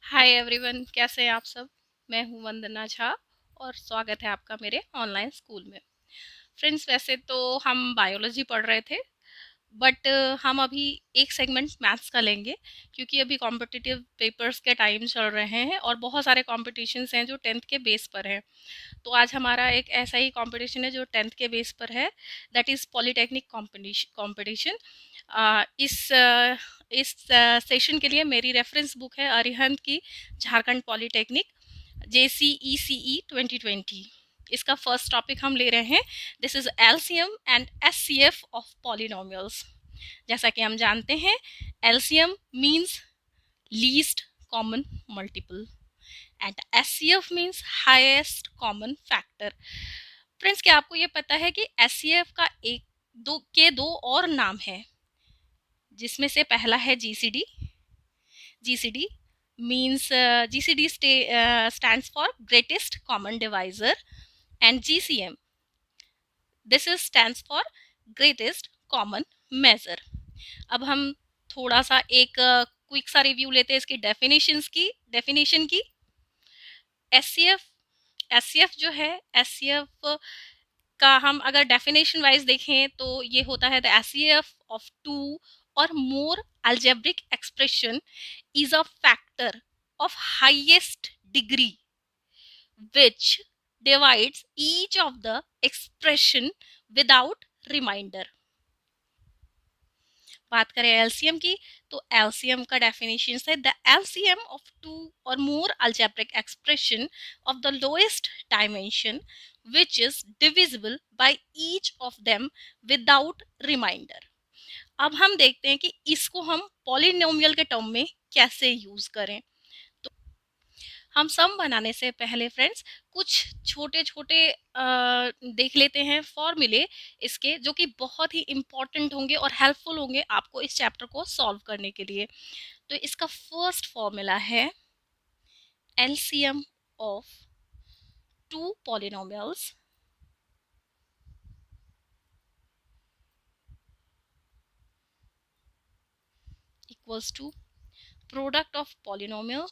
Hi everyone, कैसे हैं आप सब। मैं हूं वंदना झा और स्वागत है आपका मेरे ऑनलाइन स्कूल में। फ्रेंड्स, वैसे तो हम बायोलॉजी पढ़ रहे थे, बट हम अभी एक सेगमेंट मैथ्स का लेंगे, क्योंकि अभी कॉम्पिटिटिव पेपर्स के टाइम चल रहे हैं और बहुत सारे कॉम्पिटिशन्स हैं जो 10th के बेस पर हैं। तो आज हमारा एक ऐसा ही कंपटीशन है जो 10th के बेस पर है, दैट इज़ पॉलीटेक्निक कंपटीशन। इस सेशन के लिए मेरी रेफरेंस बुक है अरिहंत की, झारखंड पॉलीटेक्निक JCECE 2020। इसका फर्स्ट टॉपिक हम ले रहे हैं, this is LCM and HCF of polynomials. जैसा कि हम जानते हैं, LCM means least common multiple and HCF means highest common factor. Friends, क्या आपको ये पता है कि एचसीएफ का दो और नाम है, जिसमें से पहला है GCD. GCD means GCD stands for greatest common divisor, and GCM, this is stands for greatest common measure। अब हम थोड़ा सा एक क्विक सा रिव्यू लेते हैं इसकी डेफिनेशन की। एससीएफ एससीएफ जो है, एससीएफ का हम अगर डेफिनेशन वाइज देखें तो ये होता है द एससीएफ ऑफ टू और मोर algebraic expression is a factor of highest degree which divides each of the expression without remainder। बात करें एलसीएम की, तो एलसीएम का डेफिनेशन है द एलसीएम ऑफ टू और मोर algebraic expression of the lowest dimension which is divisible by each of them without remainder। अब हम देखते हैं कि इसको हम पॉलिनोमियल के टर्म में कैसे यूज करें। तो हम सम बनाने से पहले फ्रेंड्स कुछ छोटे छोटे देख लेते हैं फॉर्मूले इसके, जो कि बहुत ही इम्पॉर्टेंट होंगे और हेल्पफुल होंगे आपको इस चैप्टर को सॉल्व करने के लिए। तो इसका फर्स्ट फॉर्मूला है LCM of two polynomials equals to product of polynomial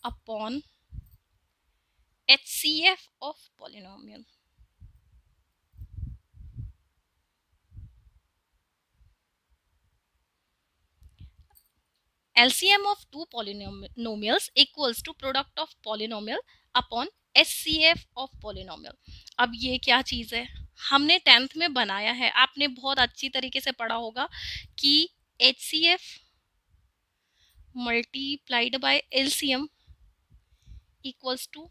upon HCF of polynomial। LCM of two polynomials equals to product of polynomial upon HCF of polynomial। अब ये क्या चीज़ है, हमने 10th में बनाया है, आपने बहुत अच्छी तरीके से पढ़ा होगा कि HCF multiplied by LCM equals to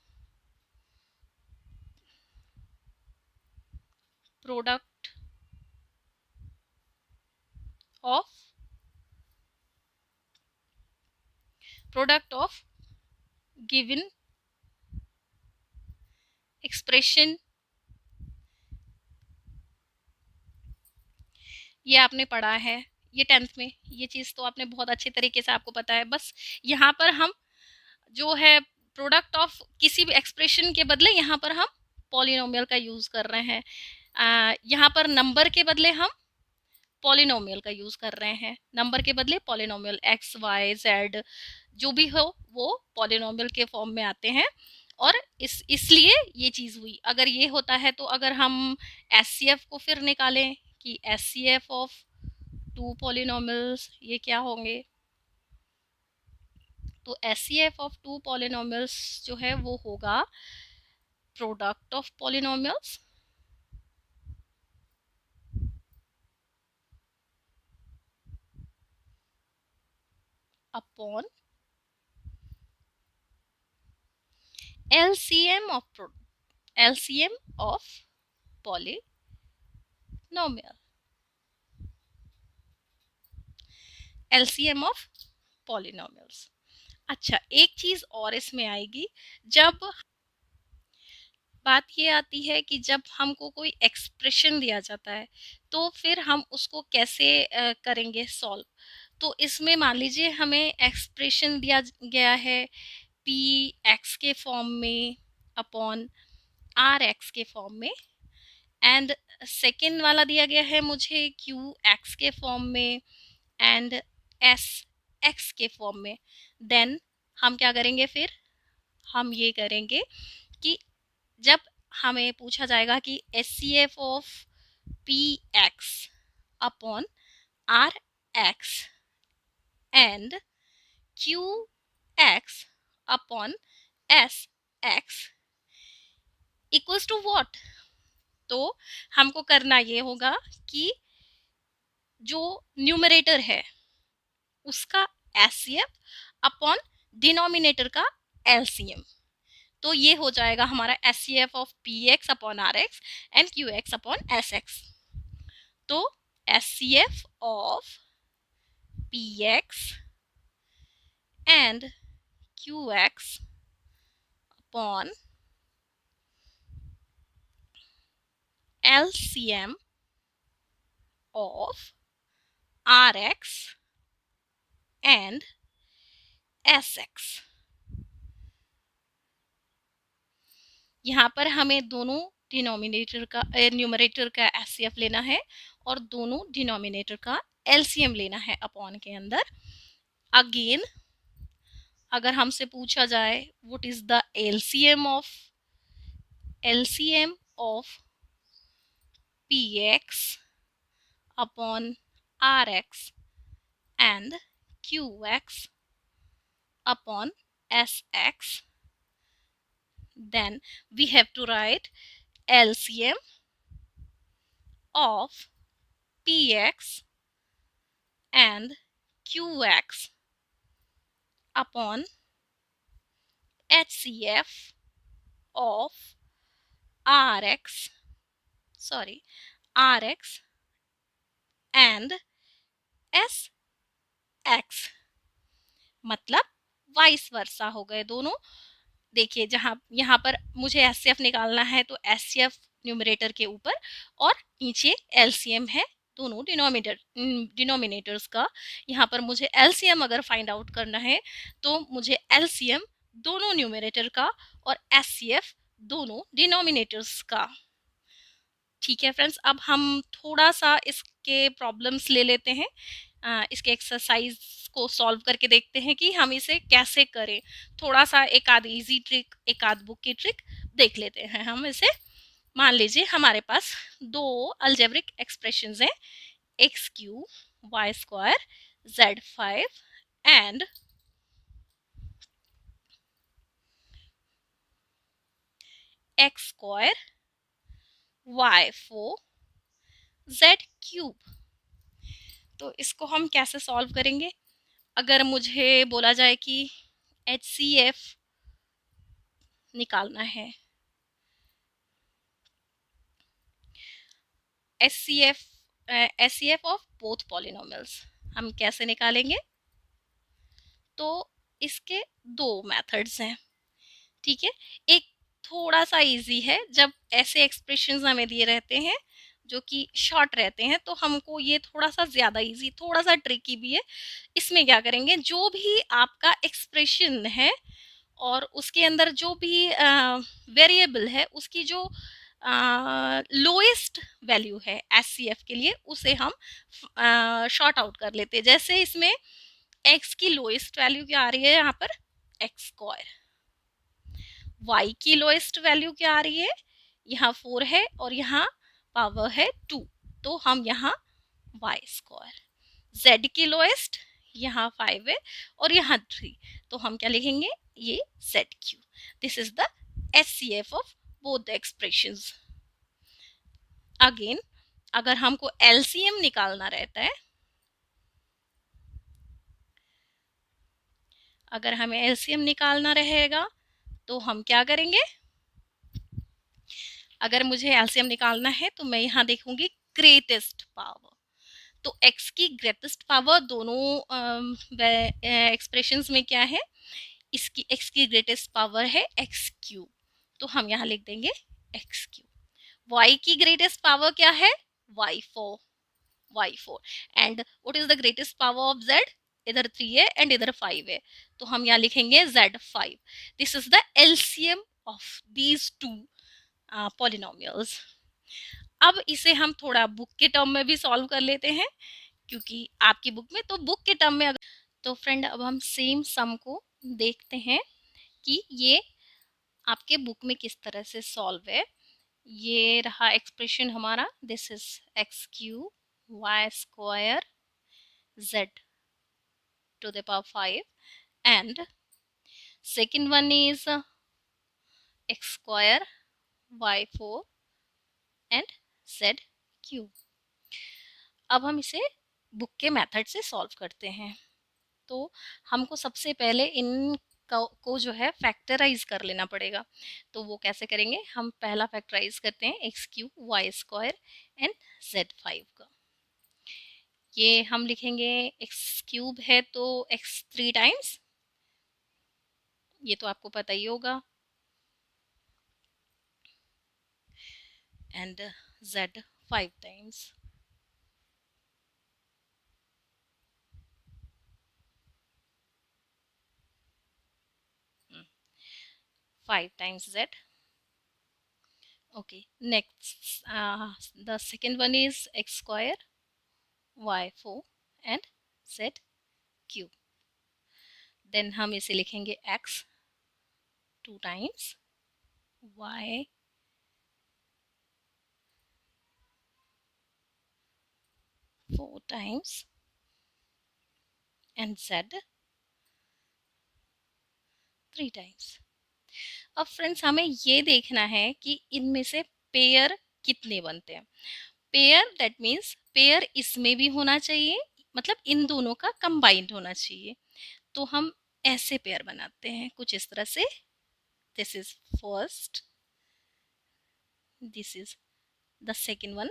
product of given expression. ये आपने पढ़ा है, ये 10th में, ये चीज़ तो आपने बहुत अच्छे तरीके से आपको पता है। बस यहाँ पर हम जो है प्रोडक्ट ऑफ किसी भी एक्सप्रेशन के बदले यहाँ पर हम पॉलिनोमियल का यूज़ कर रहे हैं। यहाँ पर नंबर के बदले हम पॉलिनोमियल का यूज़ कर रहे हैं, नंबर के बदले पॉलिनोमियल एक्स वाई जेड जो भी हो वो पॉलिनोमियल के फॉर्म में आते हैं। और इसलिए ये चीज़ हुई। अगर ये होता है तो अगर हम एचसीएफ को फिर निकालें कि एचसीएफ ऑफ टू पॉलिनोमियल्स ये क्या होंगे, तो एचसीएफ ऑफ टू पॉलिनोमियल्स जो है वो होगा product of polynomials upon LCM of polynomial. LCM of polynomials. अच्छा, एक चीज और इसमें आएगी, जब बात ये आती है कि जब हमको कोई एक्सप्रेशन दिया जाता है तो फिर हम उसको कैसे करेंगे सॉल्व। तो इसमें मान लीजिए हमें एक्सप्रेशन दिया गया है पी एक्स के फॉर्म में अपॉन आर एक्स के फॉर्म में। एंड सेकेंड वाला दिया गया है मुझे क्यू एक्स के फॉर्म में एंड एस एक्स के फॉर्म में। देन हम क्या करेंगे फिर, हम ये करेंगे कि जब हमें पूछा जाएगा कि H C F of P x upon are x and Q x upon S x equals to what, तो हमको करना ये होगा कि जो न्यूमरेटर है उसका एचसीएफ अपॉन डिनोमिनेटर का एलसीएम। तो ये हो जाएगा हमारा H C F of P x upon are x and Q x upon S X. तो H C F of P X and Q x upon LCM of RX and SX। यहाँ पर हमें दोनों डिनोमिनेटर का numerator का HCF लेना है और दोनों डिनोमिनेटर का एलसीएम लेना है अपॉन के अंदर। अगेन अगर हमसे पूछा जाए what is the LCM of px upon rx and qx upon sx, then we have to write LCM of px and qx upon HCF of rx and sx, मतलब vice versa हो गए दोनों। देखिए जहाँ यहाँ पर मुझे एचसीएफ निकालना है तो एचसीएफ न्यूमरेटर के ऊपर और नीचे एलसीएम है दोनों डिनोमिनेटर्स का। यहाँ पर मुझे एलसीएम अगर फाइंड आउट करना है तो मुझे एलसीएम दोनों न्यूमरेटर का और एचसीएफ दोनों डिनोमिनेटर्स का। ठीक है फ्रेंड्स, अब हम थोड़ा सा इसके प्रॉब्लम्स ले लेते हैं, इसके एक्सरसाइज को सॉल्व करके देखते हैं कि हम इसे कैसे करें। थोड़ा सा एक आध इजी ट्रिक, एक आध बुक की ट्रिक देख लेते हैं हम इसे। मान लीजिए हमारे पास दो अलजेब्रिक एक्सप्रेशंस हैं, x q y square z 5 and x square y 4 z cube. तो इसको हम कैसे सॉल्व करेंगे? अगर मुझे बोला जाए कि HCF निकालना है, HCF ऑफ बोथ पॉलिनोमियल्स, हम कैसे निकालेंगे? तो इसके दो मेथड्स हैं। ठीक है, एक थोड़ा सा इजी है, जब ऐसे एक्सप्रेशंस हमें दिए रहते हैं जो कि शॉर्ट रहते हैं तो हमको ये थोड़ा सा ज़्यादा इजी, थोड़ा सा ट्रिकी भी है। इसमें क्या करेंगे, जो भी आपका एक्सप्रेशन है और उसके अंदर जो भी वेरिएबल है उसकी जो लोएस्ट वैल्यू है एचसीएफ के लिए उसे हम शॉर्ट आउट कर लेते हैं। जैसे इसमें एक्स की लोएस्ट वैल्यू क्या आ रही है, यहाँ पर एक्स स्क्वायर, वाई की लोएस्ट वैल्यू क्या आ रही है, यहाँ 4 है और यहाँ पावर है 2, तो हम यहाँ वाई स्क्वायर, जेड की लोएस्ट यहाँ 5 है और यहाँ 3, तो हम क्या लिखेंगे, ये Z Q. This is the HCF of both the expressions. Again अगर हमको एलसीएम निकालना रहता है, अगर हमें एलसीएम निकालना रहेगा तो हम क्या करेंगे, अगर मुझे एलसीएम निकालना है तो मैं यहाँ देखूंगी ग्रेटेस्ट पावर। तो x की ग्रेटेस्ट पावर दोनों एक्सप्रेशंस में क्या है, इसकी x की ग्रेटेस्ट पावर है x क्यूब, तो हम यहाँ लिख देंगे x क्यूब। y की ग्रेटेस्ट पावर क्या है, y4 and what is the greatest power of z, इधर 3 है एंड इधर 5 है, तो हम यहाँ लिखेंगे z5। This is the LCM of these two polynomials। अब इसे हम थोड़ा बुक के टर्म में भी सॉल्व कर लेते हैं, क्योंकि आपकी बुक में तो बुक के टर्म में तो फ्रेंड अब हम सेम सम को देखते हैं कि ये आपके बुक में किस तरह से सॉल्व है। ये रहा एक्सप्रेशन हमारा, this is x cube y square z to the power 5 and second one is x square y4 and z cube। अब हम इसे बुक के मेथड से सॉल्व करते हैं। तो हमको सबसे पहले इन को जो है फैक्टराइज कर लेना पड़ेगा। तो वो कैसे करेंगे, हम पहला फैक्टराइज करते हैं x cube y square and z 5 का। ये हम लिखेंगे एक्स क्यूब है तो एक्स 3 टाइम्स, ये तो आपको पता ही होगा, and z 5 times. 5 times z. Okay, next the second one is x square y4 and z cube। then हम इसे लिखेंगे x 2 times y 4 times and z 3 times। अब फ्रेंड्स हमें ये देखना है कि इनमें से पेयर कितने बनते हैं। पेयर दैट मीन्स पेयर इसमें भी होना चाहिए, मतलब इन दोनों का कंबाइंड होना चाहिए। तो हम ऐसे पेयर बनाते हैं कुछ इस तरह से, this is first, this is the second one,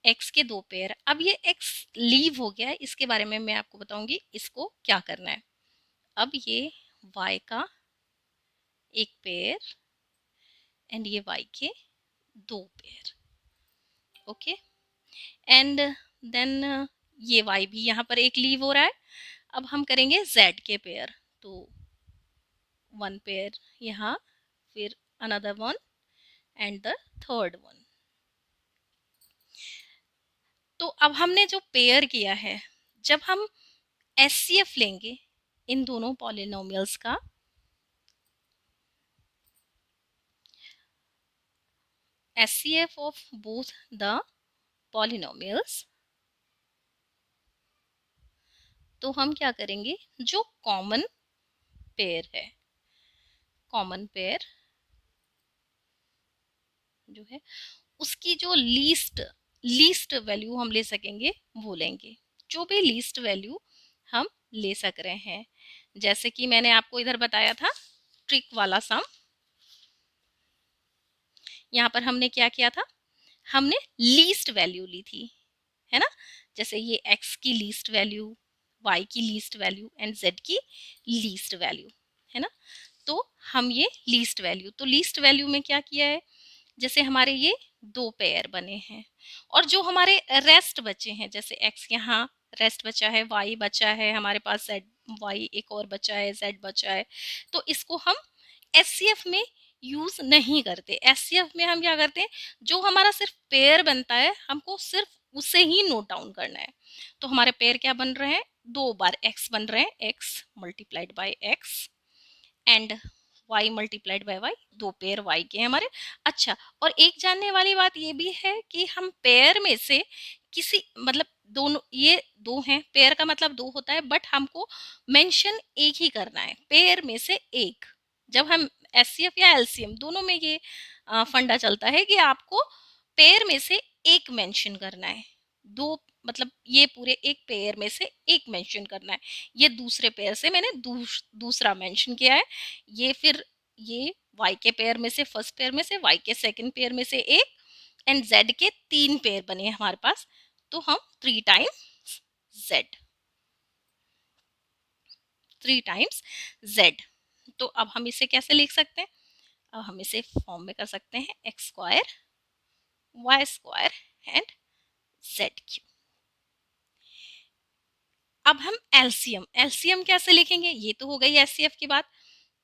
x के दो पेयर। अब ये एक्स लीव हो गया है, इसके बारे में मैं आपको बताऊंगी इसको क्या करना है। अब ये वाई का एक पेयर एंड ये वाई के दो पेयर, ओके। एंड देन ये वाई भी यहाँ पर एक लीव हो रहा है। अब हम करेंगे जेड के पेयर, तो वन पेयर यहाँ, फिर another one and the third one. तो अब हमने जो पेयर किया है, जब हम एचसीएफ लेंगे इन दोनों पॉलिनोमियल्स का, HCF of both the polynomials, तो हम क्या करेंगे, जो कॉमन पेयर है, कॉमन पेयर जो है उसकी जो लीस्ट वैल्यू हम ले सकेंगे वो लेंगे। जो भी लीस्ट वैल्यू हम ले सक रहे हैं, जैसे कि मैंने आपको इधर बताया था ट्रिक वाला सम, यहाँ पर हमने क्या किया था, हमने लीस्ट वैल्यू ली थी, है ना। जैसे ये x की लीस्ट वैल्यू, y की लीस्ट वैल्यू एंड z की लीस्ट वैल्यू, है ना। तो हम ये लीस्ट वैल्यू, तो लीस्ट वैल्यू में क्या किया है, जैसे हमारे ये दो पेयर बने हैं और जो हमारे रेस्ट बचे हैं, जैसे x यहाँ रेस्ट बचा है, y बचा है हमारे पास, z y एक और बचा है, z बचा है, तो इसको हम एचसीएफ में यूज नहीं करते। एचसीएफ में हम क्या करते हैं, जो हमारा सिर्फ पेयर बनता है हमको सिर्फ उसे ही नोट डाउन करना है। तो हमारे पेयर क्या बन रहे हैं, दो बार x बन रहे हैं, x multiplied by x and y multiplied by y, दो पेयर y के हैं हमारे। अच्छा, और एक जानने वाली बात ये भी है कि हम पेयर में से किसी, मतलब दोनों, ये दो हैं, पेयर का मतलब दो होता है, बट हमको मेंशन एक ही करना है, पेयर में से एक। जब हम एचसीएफ या एलसीएम दोनों में ये फंडा चलता है कि आपको पेयर में से एक मेंशन करना है, दो मतलब ये पूरे एक पेयर में से एक मेंशन करना है। ये दूसरे पेयर से मैंने दूसरा मेंशन किया है, ये फिर ये y के पेयर में से फर्स्ट पेयर में से, y के सेकंड पेयर में से एक, एंड z के तीन पेयर बने हैं हमारे पास, तो हम थ्री टाइम्स z। तो अब हम इसे कैसे लिख सकते हैं, अब हम इसे फॉर्म में कर सकते हैं x square y square and z cube. अब हम एलसीएम, एलसीएम कैसे लिखेंगे, ये तो हो गई एचसीएफ की बात।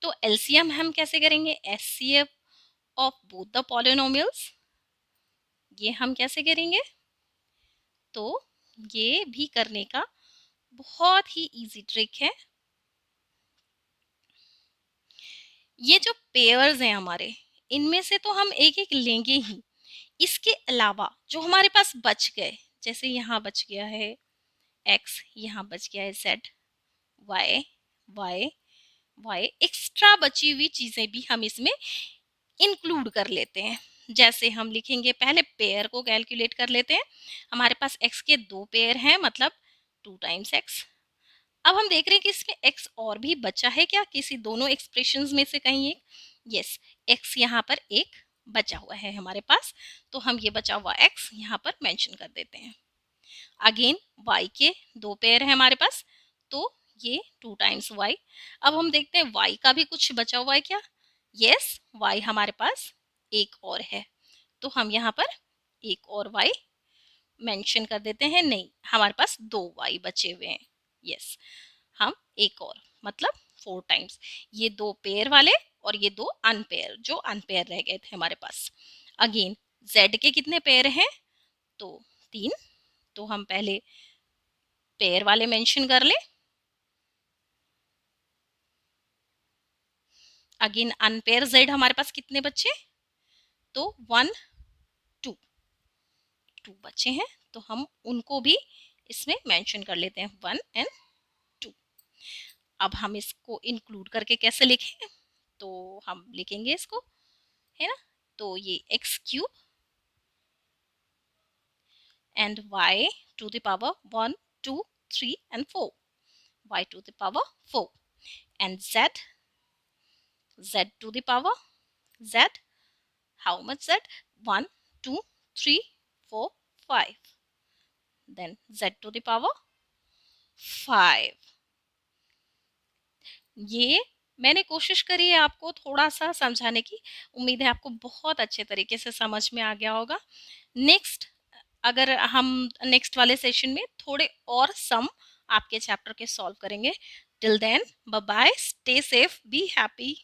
तो एलसीएम हम कैसे करेंगे, HCF of both the polynomials, ये हम कैसे करेंगे? तो ये भी करने का बहुत ही इजी ट्रिक है। ये जो पेयर्स हैं हमारे, इनमें से तो हम एक एक लेंगे ही। इसके अलावा जो हमारे पास बच गए, जैसे यहाँ बच गया है x, यहाँ बच गया है z, y, y, y, extra बची हुई चीजें भी हम इसमें इंक्लूड कर लेते हैं। जैसे हम लिखेंगे, पहले पेयर को कैलकुलेट कर लेते हैं। हमारे पास x के 2 पेयर हैं, मतलब 2 टाइम्स x। अब हम देख रहे हैं कि इसमें x और भी बचा है क्या, किसी दोनों एक्सप्रेशंस में से कहीं एक। यस, x यहाँ पर एक बचा हुआ है हमारे पास, तो हम ये बचा हुआ x यहाँ पर मेंशन कर देते हैं। अगेन y के 2 पेयर है हमारे पास, तो ये 2 टाइम्स y। अब हम देखते हैं y का भी कुछ बचा हुआ है क्या। यस, y हमारे पास एक और है, तो हम यहाँ पर एक और y मेंशन कर देते हैं। नहीं, हमारे पास 2 y बचे हुए हैं। यस, हम एक और, मतलब 4 टाइम्स, ये 2 पेयर वाले और ये 2 अनपेयर, जो अनपेयर रह गए थे हमारे पास। अगेन z के कितने पेयर हैं, तो 3, तो हम पहले पेयर वाले मेंशन कर लें। अगेन अनपेयर z हमारे पास कितने बचे, तो 1, 2, 2 बचे हैं, तो हम उनको भी इसमें मेंशन कर लेते हैं, 1 एंड 2। अब हम इसको इंक्लूड करके कैसे लिखें, तो हम लिखेंगे इसको, है ना, तो ये x cube and y to the power 1, 2, 3 and 4, y to the power 4, and z to the power z, how much z, 1, 2, 3, 4, 5, then z to the power 5। ये मैंने कोशिश करी है आपको थोड़ा सा समझाने की, उम्मीद है आपको बहुत अच्छे तरीके से समझ में आ गया होगा। नेक्स्ट, अगर हम नेक्स्ट वाले सेशन में थोड़े और सम आपके चैप्टर के सॉल्व करेंगे। Till then, bye bye, stay safe, be happy.